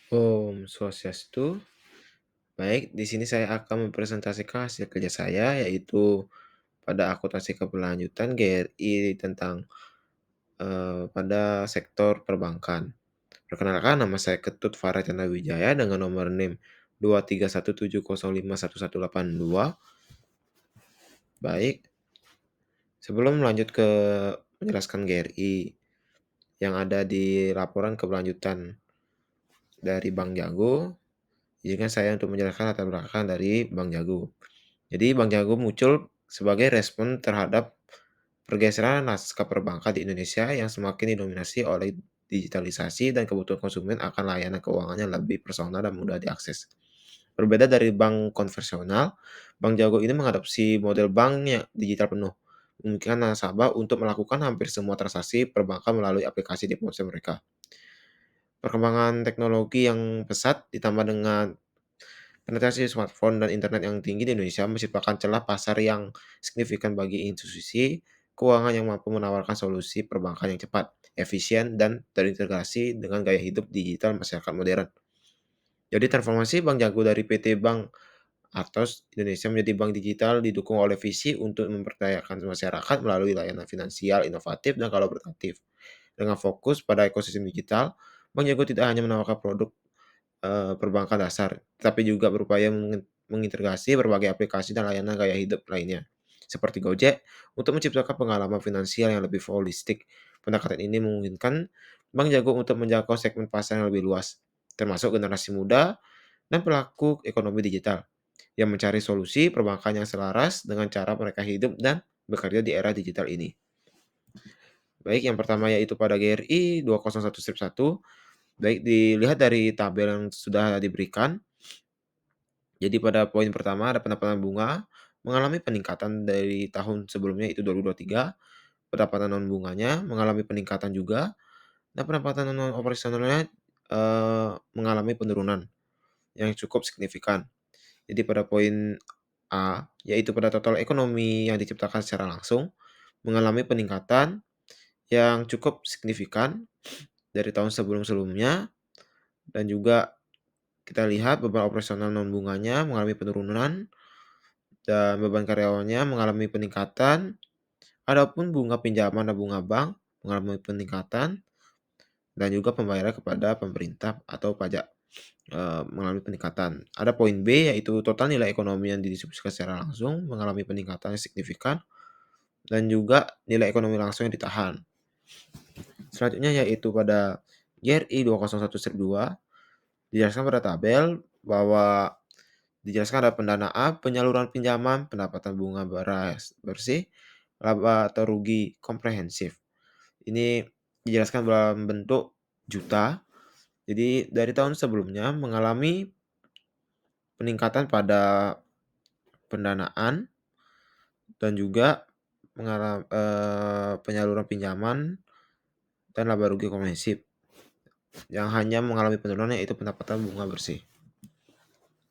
Om Swastiastu. Baik, di sini saya akan mempresentasikan hasil kerja saya, yaitu pada akuntansi keberlanjutan GRI tentang pada sektor perbankan. Perkenalkan, nama saya Ketut Farah Chandra Wijaya dengan nomor NIM 23170051182. Baik, sebelum melanjut ke menjelaskan GRI yang ada di laporan keberlanjutan dari Bank Jago, izinkan saya untuk menjelaskan latar belakang dari Bank Jago. Jadi Bank Jago muncul sebagai respon terhadap pergeseran naskah perbankan di Indonesia yang semakin didominasi oleh digitalisasi dan kebutuhan konsumen akan layanan keuangan yang lebih personal dan mudah diakses. Berbeda dari bank konvensional, Bank Jago ini mengadopsi model bank yang digital penuh, memungkinkan nasabah untuk melakukan hampir semua transaksi perbankan melalui aplikasi di ponsel mereka. Perkembangan teknologi yang pesat ditambah dengan penetrasi smartphone dan internet yang tinggi di Indonesia menciptakan celah pasar yang signifikan bagi institusi keuangan yang mampu menawarkan solusi perbankan yang cepat, efisien, dan terintegrasi dengan gaya hidup digital masyarakat modern. Jadi transformasi Bank Jago dari PT Bank Atos Indonesia menjadi bank digital didukung oleh visi untuk memperdayakan masyarakat melalui layanan finansial inovatif dan kolaboratif. Dengan fokus pada ekosistem digital, Bank Jago tidak hanya menawarkan produk perbankan dasar, tapi juga berupaya mengintegrasi berbagai aplikasi dan layanan gaya hidup lainnya, seperti Gojek, untuk menciptakan pengalaman finansial yang lebih holistik. Pendekatan ini memungkinkan Bank Jago untuk menjangkau segmen pasar yang lebih luas, termasuk generasi muda dan pelaku ekonomi digital, yang mencari solusi perbankan yang selaras dengan cara mereka hidup dan bekerja di era digital ini. Baik, yang pertama yaitu pada GRI 201-1. Baik, dilihat dari tabel yang sudah diberikan. Jadi pada poin pertama ada pendapatan bunga mengalami peningkatan dari tahun sebelumnya itu 2023, pendapatan non bunganya mengalami peningkatan juga, dan pendapatan non operasionalnya mengalami penurunan yang cukup signifikan. Jadi pada poin A, yaitu pada total ekonomi yang diciptakan secara langsung mengalami peningkatan yang cukup signifikan dari tahun sebelum-sebelumnya, dan juga kita lihat beban operasional non bunganya mengalami penurunan dan beban karyawannya mengalami peningkatan. Adapun bunga pinjaman dan bunga bank mengalami peningkatan, dan juga pembayaran kepada pemerintah atau pajak mengalami peningkatan. Ada poin B, yaitu total nilai ekonomi yang didistribusikan secara langsung mengalami peningkatan yang signifikan, dan juga nilai ekonomi langsung yang ditahan. Selanjutnya yaitu pada GRI 201-2 dijelaskan pada tabel bahwa dijelaskan ada pendanaan, penyaluran pinjaman, pendapatan bunga bersih, laba atau rugi komprehensif. Ini dijelaskan dalam bentuk juta. Jadi dari tahun sebelumnya mengalami peningkatan pada pendanaan dan juga penyaluran pinjaman dan laba rugi komprehensif. Yang hanya mengalami penurunan yaitu pendapatan bunga bersih.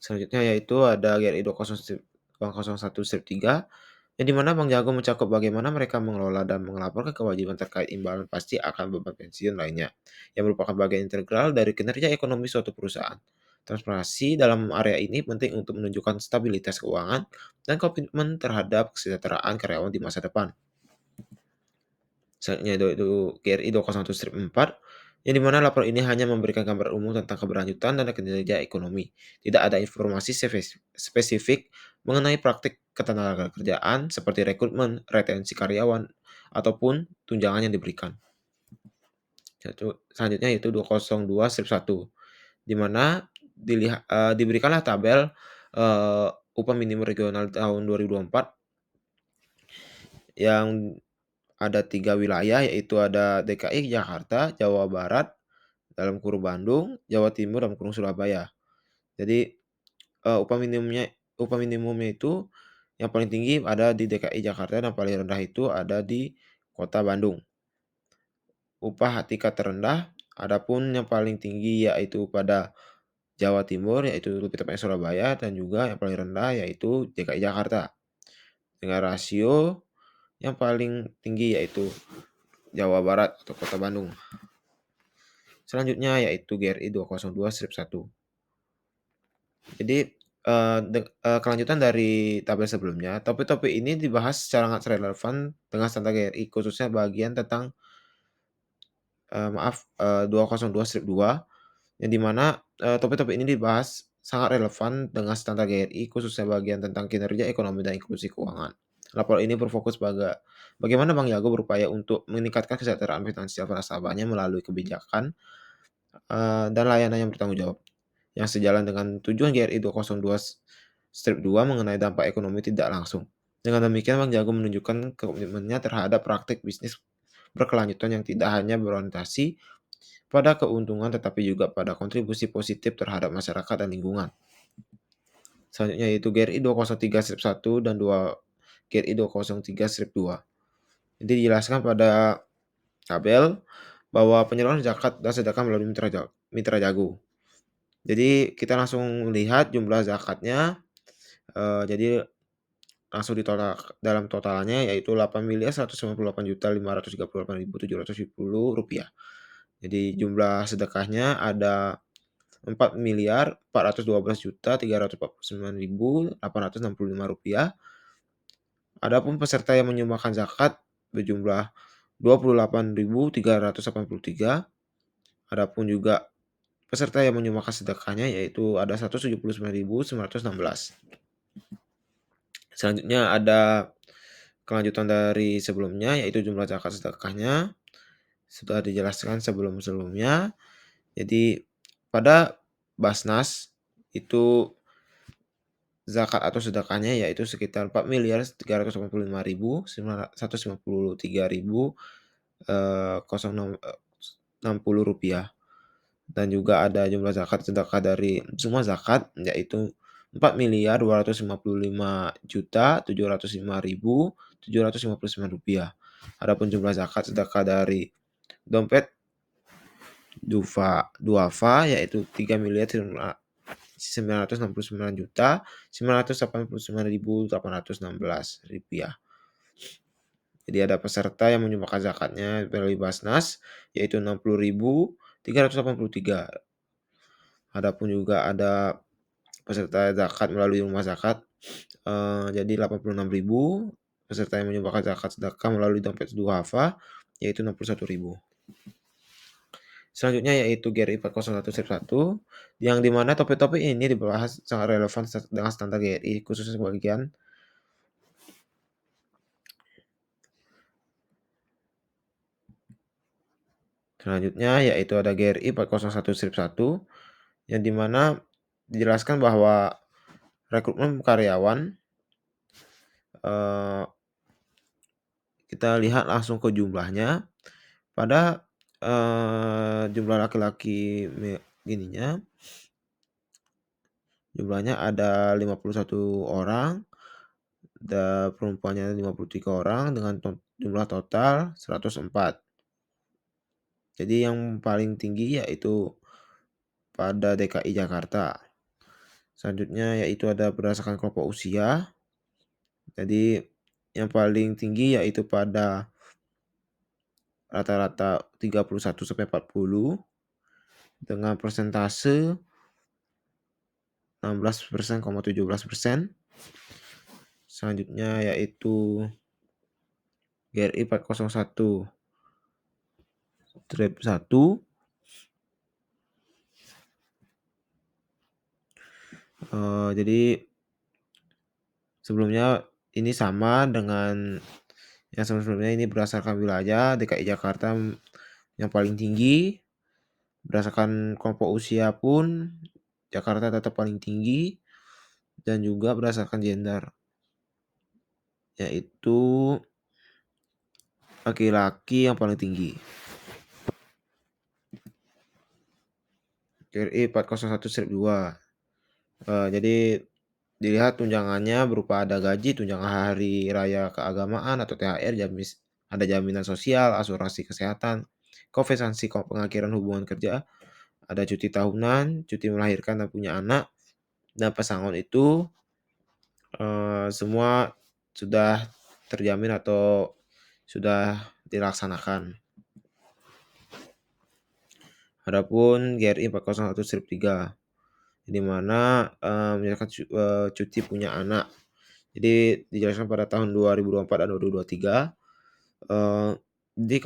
Selanjutnya yaitu ada GRI 201-3, yang di mana Bank Jago mencakup bagaimana mereka mengelola dan melaporkan kewajiban terkait imbalan pasti akan beban pensiun lainnya, yang merupakan bagian integral dari kinerja ekonomi suatu perusahaan. Transparansi dalam area ini penting untuk menunjukkan stabilitas keuangan dan komitmen terhadap kesejahteraan karyawan di masa depan. Selanjutnya itu GRI 201-4, yang di mana laporan ini hanya memberikan gambar umum tentang keberlanjutan dan kinerja ekonomi. Tidak ada informasi spesifik mengenai praktik ketenagakerjaan seperti rekrutmen, retensi karyawan, ataupun tunjangan yang diberikan. Selanjutnya yaitu 202-1, di mana diberikanlah tabel upah minimum regional tahun 2024 yang ada 3 wilayah, yaitu ada DKI Jakarta, Jawa Barat dalam kurung Bandung, Jawa Timur dalam kurung Surabaya. Jadi, upah minimumnya itu yang paling tinggi ada di DKI Jakarta dan paling rendah itu ada di Kota Bandung. Upah tingkat terendah adapun yang paling tinggi yaitu pada Jawa Timur, yaitu lebih tepatnya Surabaya, dan juga yang paling rendah yaitu DKI Jakarta. Dengan rasio yang paling tinggi yaitu Jawa Barat atau Kota Bandung. Selanjutnya yaitu GRI 202/1. Jadi, kelanjutan dari tabel sebelumnya, topik-topik ini dibahas secara sangat relevan dengan standar GRI, khususnya bagian tentang, 202/2, yang di mana, topik-topik ini dibahas sangat relevan dengan standar GRI, khususnya bagian tentang kinerja ekonomi dan inklusi keuangan. Lapor ini berfokus bagaimana Bank Jago berupaya untuk meningkatkan kesejahteraan finansial para nasabahnya melalui kebijakan, dan layanan yang bertanggung jawab, yang sejalan dengan tujuan GRI 202/2 mengenai dampak ekonomi tidak langsung. Dengan demikian, Bank Jago menunjukkan komitmennya terhadap praktik bisnis berkelanjutan yang tidak hanya berorientasi pada keuntungan tetapi juga pada kontribusi positif terhadap masyarakat dan lingkungan. Selanjutnya yaitu GRI 203/1 dan GRI 203/2. Jadi dijelaskan pada tabel bahwa penyaluran zakat dan sedekah melalui Mitra Jago. Jadi kita langsung lihat jumlah zakatnya, jadi langsung dalam totalnya yaitu Rp8.198.538.770. Jadi jumlah sedekahnya ada Rp4.412.349.865. Adapun peserta yang menyumbangkan zakat berjumlah 28.383. Adapun juga peserta yang menyumbangkan sedekahnya yaitu ada 179.916. Selanjutnya ada kelanjutan dari sebelumnya yaitu jumlah zakat sedekahnya, sudah dijelaskan sebelum-sebelumnya. Jadi pada Basnas itu zakat atau sedekahnya yaitu sekitar Rp4.385.993.060, dan juga ada jumlah zakat sedekah dari semua zakat yaitu Rp4.255.705.759. Adapun jumlah zakat sedekah dari dompet duafa yaitu Rp3.969.989.816. Jadi ada peserta yang menyumbangkan zakatnya melalui Basnas yaitu 60.383. Adapun juga ada peserta zakat melalui rumah zakat, jadi 86.000. Peserta yang menyumbangkan zakat sedekah melalui dompet duafa yaitu 61.000. Selanjutnya yaitu GRI 401/1, yang di mana topik-topik ini dibahas sangat relevan dengan standar GRI, khususnya bagian selanjutnya yaitu ada GRI 401/1, yang di mana dijelaskan bahwa rekrutmen karyawan, kita lihat langsung ke jumlahnya. Pada, jumlah laki-laki jumlahnya ada 51 orang, dan perempuannya 53 orang dengan jumlah total 104. Jadi yang paling tinggi yaitu pada DKI Jakarta. Selanjutnya yaitu ada berdasarkan kelompok usia. Jadi yang paling tinggi yaitu pada rata-rata 31-40 dengan persentase 16%,17%. Selanjutnya yaitu GRI 401/1. Jadi sebelumnya ini sama dengan yang sebelum-sebelumnya, ini berdasarkan wilayah DKI Jakarta yang paling tinggi. Berdasarkan kelompok usia pun Jakarta tetap paling tinggi, dan juga berdasarkan gender yaitu laki-laki yang paling tinggi. GRI 401/2. Jadi dilihat tunjangannya berupa ada gaji, tunjangan hari raya keagamaan atau THR, ada jaminan sosial, asuransi kesehatan, kompensasi pengakhiran hubungan kerja, ada cuti tahunan, cuti melahirkan dan punya anak, dan pesangon itu, semua sudah terjamin atau sudah dilaksanakan. Adapun GRI 401-3 di mana, menyatakan cuti punya anak. Jadi dijelaskan pada tahun 2024 dan 2023, eee, di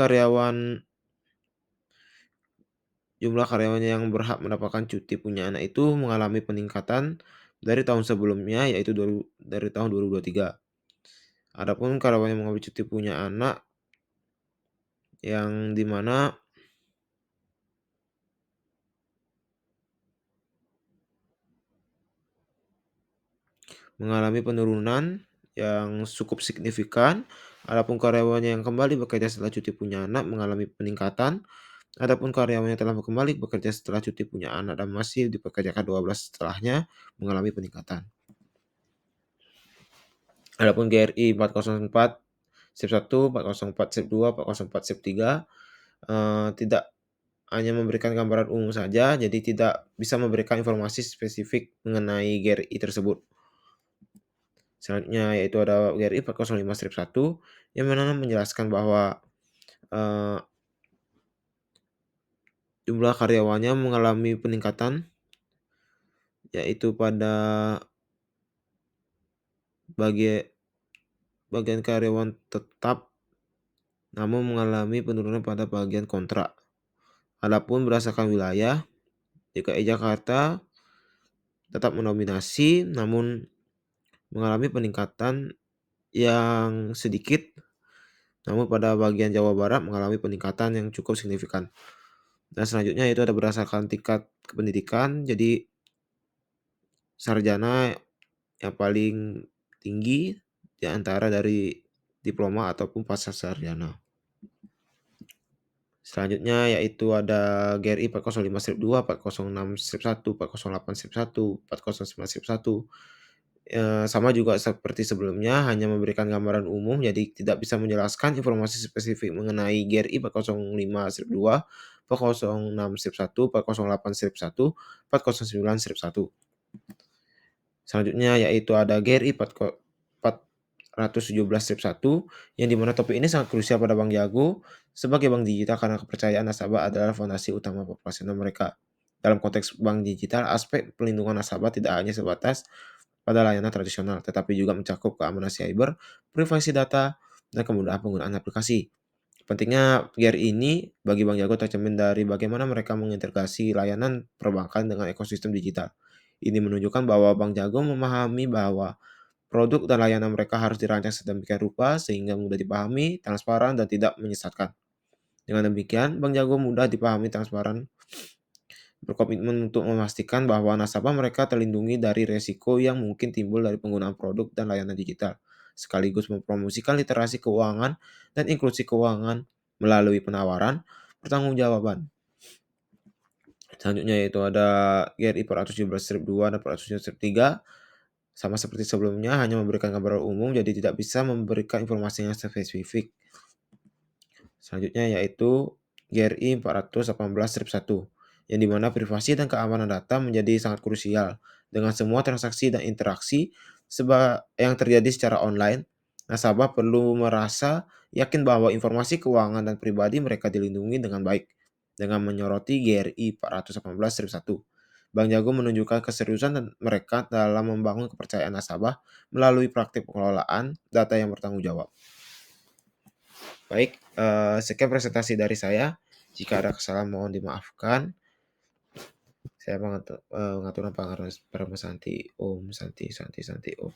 jumlah karyawan yang berhak mendapatkan cuti punya anak itu mengalami peningkatan dari tahun sebelumnya, yaitu dari tahun 2023. Adapun karyawan yang mengambil cuti punya anak yang di mana mengalami penurunan yang cukup signifikan. Adapun karyawan yang kembali bekerja setelah cuti punya anak mengalami peningkatan. Adapun karyawan yang telah kembali bekerja setelah cuti punya anak dan masih dipekerjakan 12 setelahnya mengalami peningkatan. Adapun GRI 404 Sip 1, 404 Sip 2, 404 Sip 3 tidak hanya memberikan gambaran umum saja, jadi tidak bisa memberikan informasi spesifik mengenai GRI tersebut. Selanjutnya yaitu ada GRI 405 Strip 1 yang mana menjelaskan bahwa, eee, jumlah karyawannya mengalami peningkatan, yaitu pada bagi bagian karyawan tetap, namun mengalami penurunan pada bagian kontrak. Adapun berdasarkan wilayah, DKI Jakarta tetap mendominasi, namun mengalami peningkatan yang sedikit, namun pada bagian Jawa Barat mengalami peningkatan yang cukup signifikan. Dan selanjutnya itu ada berdasarkan tingkat pendidikan, jadi sarjana yang paling tinggi di antara dari diploma ataupun pascasarjana. Selanjutnya yaitu ada GRI 405 strip 2, 406 strip 1, 408 strip 1, 409 strip 1. Sama juga seperti sebelumnya, hanya memberikan gambaran umum, jadi tidak bisa menjelaskan informasi spesifik mengenai GRI 405 strip 2, 406 strip 1, 408 strip 1, 409 strip 1. Selanjutnya yaitu ada GRI 417 strip 1, yang dimana topik ini sangat krusial pada Bank Jago sebagai bank digital karena kepercayaan nasabah adalah fondasi utama operasional mereka. Dalam konteks bank digital, aspek pelindungan nasabah tidak hanya sebatas pada layanan tradisional, tetapi juga mencakup keamanan siber, privasi data, dan kemudahan penggunaan aplikasi. Pentingnya GRI ini bagi Bank Jago tercermin dari bagaimana mereka mengintegrasi layanan perbankan dengan ekosistem digital. Ini menunjukkan bahwa Bank Jago memahami bahwa produk dan layanan mereka harus dirancang sedemikian rupa sehingga mudah dipahami, transparan, dan tidak menyesatkan. Dengan demikian, Bank Jago mudah dipahami, transparan, berkomitmen untuk memastikan bahwa nasabah mereka terlindungi dari resiko yang mungkin timbul dari penggunaan produk dan layanan digital, sekaligus mempromosikan literasi keuangan dan inklusi keuangan melalui penawaran pertanggungjawaban. Selanjutnya yaitu ada GRI 417 strip 2 dan 417 strip 3. Sama seperti sebelumnya, hanya memberikan gambaran umum, jadi tidak bisa memberikan informasi yang spesifik. Selanjutnya yaitu GRI 418 strip 1, yang dimana privasi dan keamanan data menjadi sangat krusial. Dengan semua transaksi dan interaksi yang terjadi secara online, nasabah perlu merasa yakin bahwa informasi keuangan dan pribadi mereka dilindungi dengan baik. Dengan menyoroti GRI 418 strip 1, Bank Jago menunjukkan keseriusan mereka dalam membangun kepercayaan nasabah melalui praktik pengelolaan data yang bertanggung jawab. Baik, sekian presentasi dari saya. Jika ada kesalahan mohon dimaafkan. Saya mengaturkan pangaran Santi Om Santi Santi Santi Om.